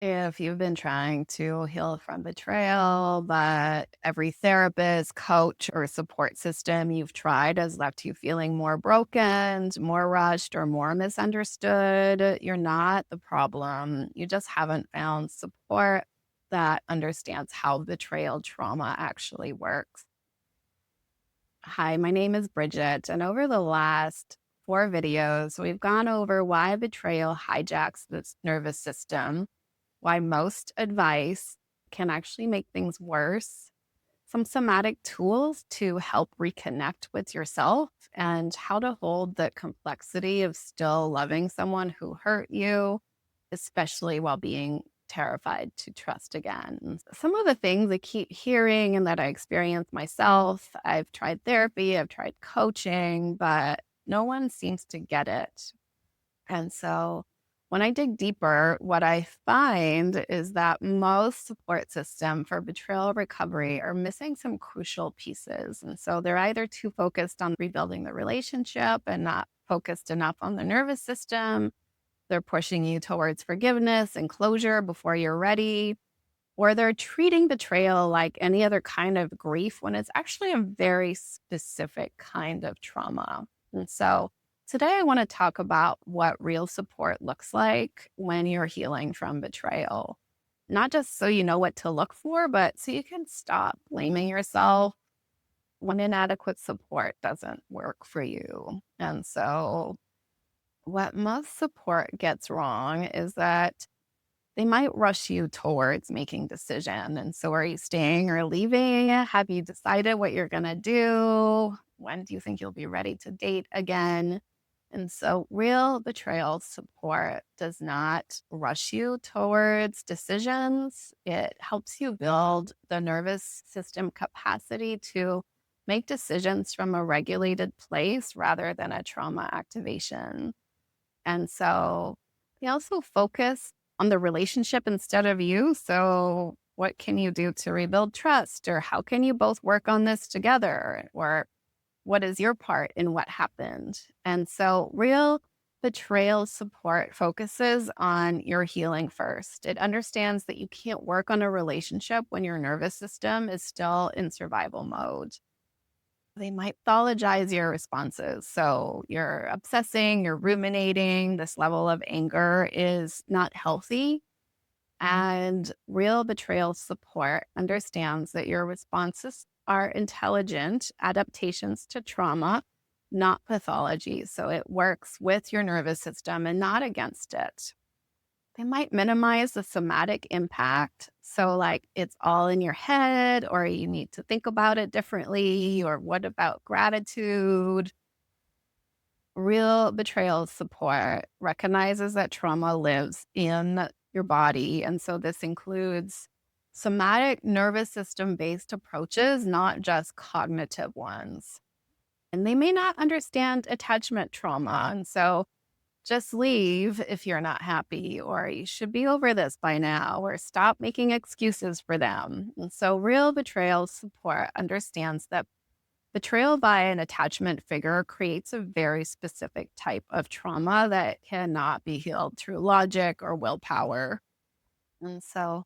If you've been trying to heal from betrayal, but every therapist, coach, or support system you've tried has left you feeling more broken, more rushed, or more misunderstood, you're not the problem. You just haven't found support that understands how betrayal trauma actually works. Hi, my name is Bridget, and over the last 4 videos, we've gone over why betrayal hijacks the nervous system, why most advice can actually make things worse, some somatic tools to help reconnect with yourself, and how to hold the complexity of still loving someone who hurt you, especially while being terrified to trust again. Some of the things I keep hearing and that I experience myself, I've tried therapy, I've tried coaching, but no one seems to get it. And so when I dig deeper, what I find is that most support system for betrayal recovery are missing some crucial pieces. And so they're either too focused on rebuilding the relationship and not focused enough on the nervous system. They're pushing you towards forgiveness and closure before you're ready, or they're treating betrayal like any other kind of grief when it's actually a very specific kind of trauma. And so today I want to talk about what real support looks like when you're healing from betrayal. Not just so you know what to look for, but so you can stop blaming yourself when inadequate support doesn't work for you. And so, what most support gets wrong is that they might rush you towards making decision. And so are you staying or leaving? Have you decided what you're going to do? When do you think you'll be ready to date again? And so real betrayal support does not rush you towards decisions. It helps you build the nervous system capacity to make decisions from a regulated place rather than a trauma activation. And so they also focus on the relationship instead of you. So, what can you do to rebuild trust? Or how can you both work on this together? Or what is your part in what happened? And so, real betrayal support focuses on your healing first. It understands that you can't work on a relationship when your nervous system is still in survival mode. They might pathologize your responses. So you're obsessing, you're ruminating. This level of anger is not healthy. And real betrayal support understands that your responses are intelligent adaptations to trauma, not pathology. So it works with your nervous system and not against it. They might minimize the somatic impact. So, like, it's all in your head, or you need to think about it differently, or what about gratitude? Real betrayal support recognizes that trauma lives in your body. And so, this includes somatic nervous system based approaches, not just cognitive ones. And they may not understand attachment trauma. And so, just leave if you're not happy, or you should be over this by now, or stop making excuses for them. And so, real betrayal support understands that betrayal by an attachment figure creates a very specific type of trauma that cannot be healed through logic or willpower. And so,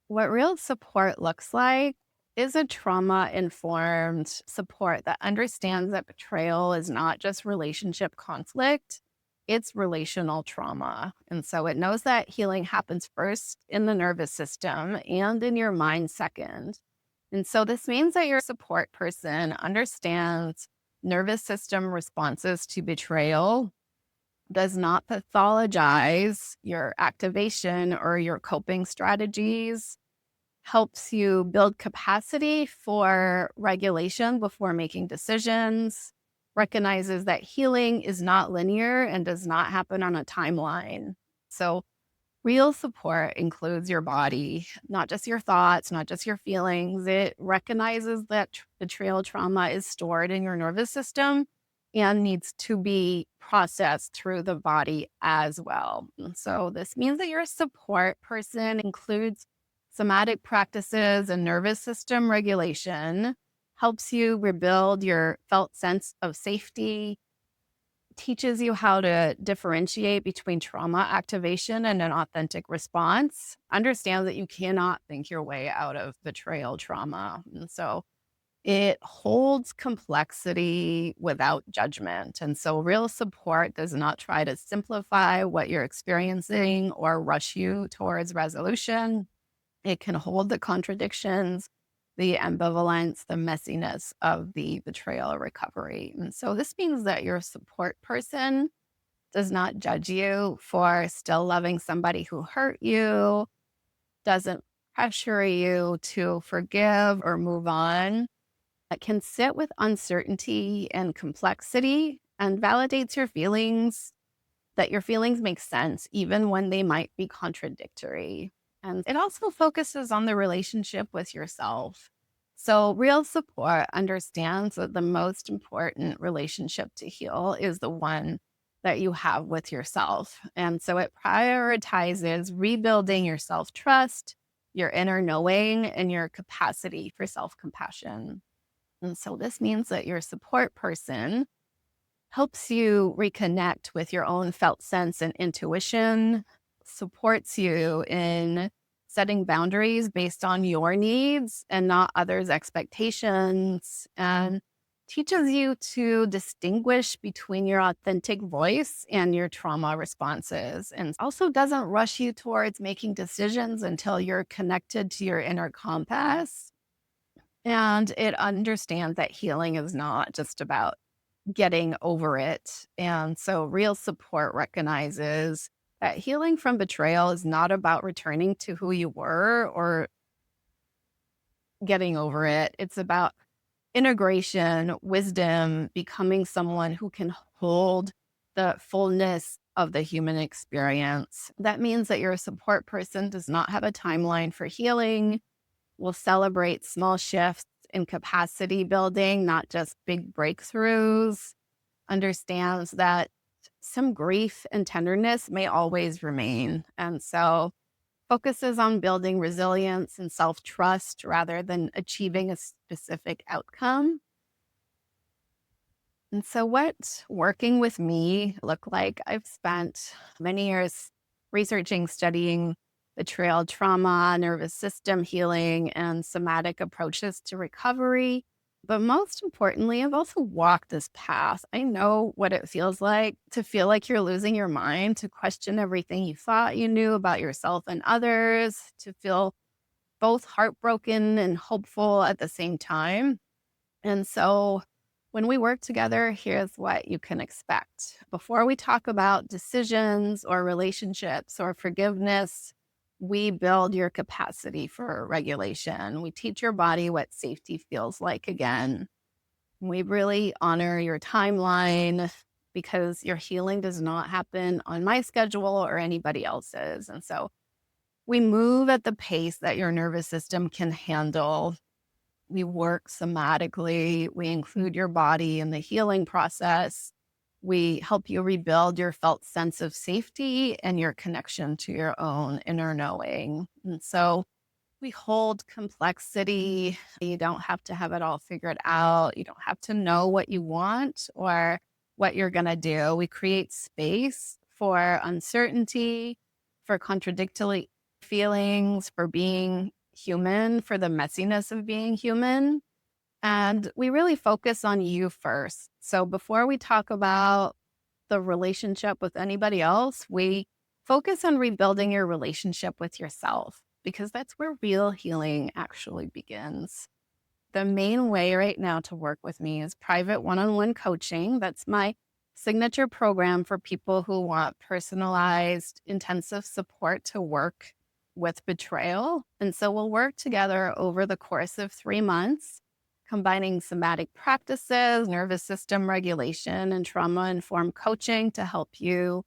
what real support looks like is a trauma informed support that understands that betrayal is not just relationship conflict, it's relational trauma. And so it knows that healing happens first in the nervous system and in your mind second. And so this means that your support person understands nervous system responses to betrayal, does not pathologize your activation or your coping strategies, helps you build capacity for regulation before making decisions, recognizes that healing is not linear and does not happen on a timeline. So, real support includes your body, not just your thoughts, not just your feelings. It recognizes that betrayal trauma is stored in your nervous system and needs to be processed through the body as well. And so, this means that your support person includes somatic practices and nervous system regulation, helps you rebuild your felt sense of safety, teaches you how to differentiate between trauma activation and an authentic response. Understand that you cannot think your way out of betrayal trauma. And so it holds complexity without judgment. And so real support does not try to simplify what you're experiencing or rush you towards resolution. It can hold the contradictions, the ambivalence, the messiness of the betrayal recovery. And so this means that your support person does not judge you for still loving somebody who hurt you, doesn't pressure you to forgive or move on. It can sit with uncertainty and complexity and validates your feelings, that your feelings make sense even when they might be contradictory. And it also focuses on the relationship with yourself. So, real support understands that the most important relationship to heal is the one that you have with yourself. And so, it prioritizes rebuilding your self trust, your inner knowing, and your capacity for self compassion. And so, this means that your support person helps you reconnect with your own felt sense and intuition, supports you in setting boundaries based on your needs and not others' expectations, and teaches you to distinguish between your authentic voice and your trauma responses, and also doesn't rush you towards making decisions until you're connected to your inner compass. And it understands that healing is not just about getting over it. And so real support recognizes that healing from betrayal is not about returning to who you were or getting over it. It's about integration, wisdom, becoming someone who can hold the fullness of the human experience. That means that your support person does not have a timeline for healing, will celebrate small shifts in capacity building, not just big breakthroughs, understands that some grief and tenderness may always remain. And so focuses on building resilience and self trust rather than achieving a specific outcome. And so, what working with me look like? I've spent many years researching, studying betrayal trauma, nervous system healing, and somatic approaches to recovery. But most importantly, I've also walked this path. I know what it feels like to feel like you're losing your mind, to question everything you thought you knew about yourself and others, to feel both heartbroken and hopeful at the same time. And so when we work together, here's what you can expect. Before we talk about decisions or relationships or forgiveness, we build your capacity for regulation. We teach your body what safety feels like again. We really honor your timeline because your healing does not happen on my schedule or anybody else's. And so we move at the pace that your nervous system can handle. We work somatically. We include your body in the healing process. We help you rebuild your felt sense of safety and your connection to your own inner knowing. And so we hold complexity. You don't have to have it all figured out. You don't have to know what you want or what you're going to do. We create space for uncertainty, for contradictory feelings, for being human, for the messiness of being human. And we really focus on you first. So before we talk about the relationship with anybody else, we focus on rebuilding your relationship with yourself because that's where real healing actually begins. The main way right now to work with me is private one on one coaching. That's my signature program for people who want personalized, intensive support to work with betrayal. And so we'll work together over the course of 3 months, combining somatic practices, nervous system regulation, and trauma informed coaching to help you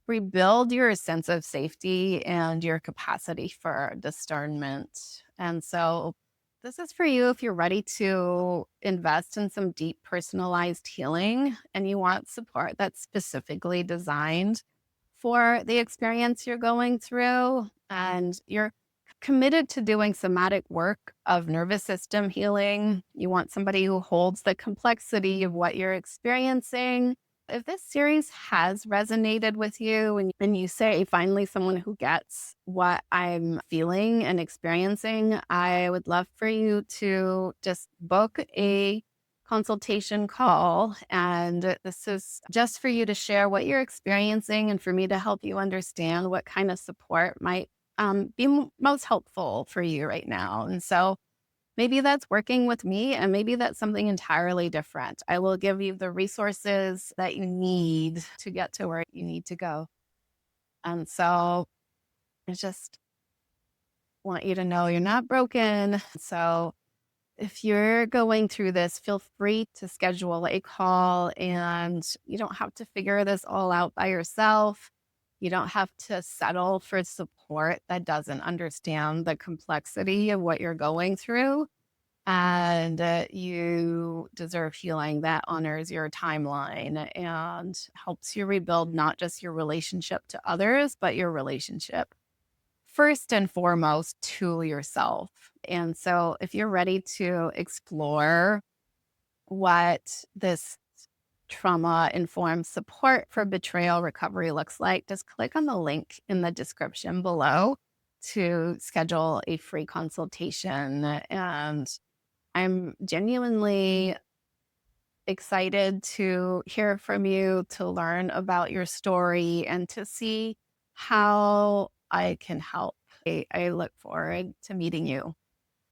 rebuild your sense of safety and your capacity for discernment. And so, this is for you if you're ready to invest in some deep personalized healing and you want support that's specifically designed for the experience you're going through. And you're committed to doing somatic work of nervous system healing. You want somebody who holds the complexity of what you're experiencing If this series has resonated with you and you say finally someone who gets what I'm feeling and experiencing, I would love for you to just book a consultation call. And this is just for you to share what you're experiencing and for me to help you understand what kind of support might be most helpful for you right now. And so maybe that's working with me, and maybe that's something entirely different. I will give you the resources that you need to get to where you need to go. And so I just want you to know you're not broken. So if you're going through this, feel free to schedule a call, and you don't have to figure this all out by yourself. You don't have to settle for support that doesn't understand the complexity of what you're going through. And you deserve healing that honors your timeline and helps you rebuild not just your relationship to others, but your relationship first and foremost to yourself. And so, if you're ready to explore what this trauma informed support for betrayal recovery looks like, just click on the link in the description below to schedule a free consultation. And I'm genuinely excited to hear from you, to learn about your story, and to see how I can help. I look forward to meeting you.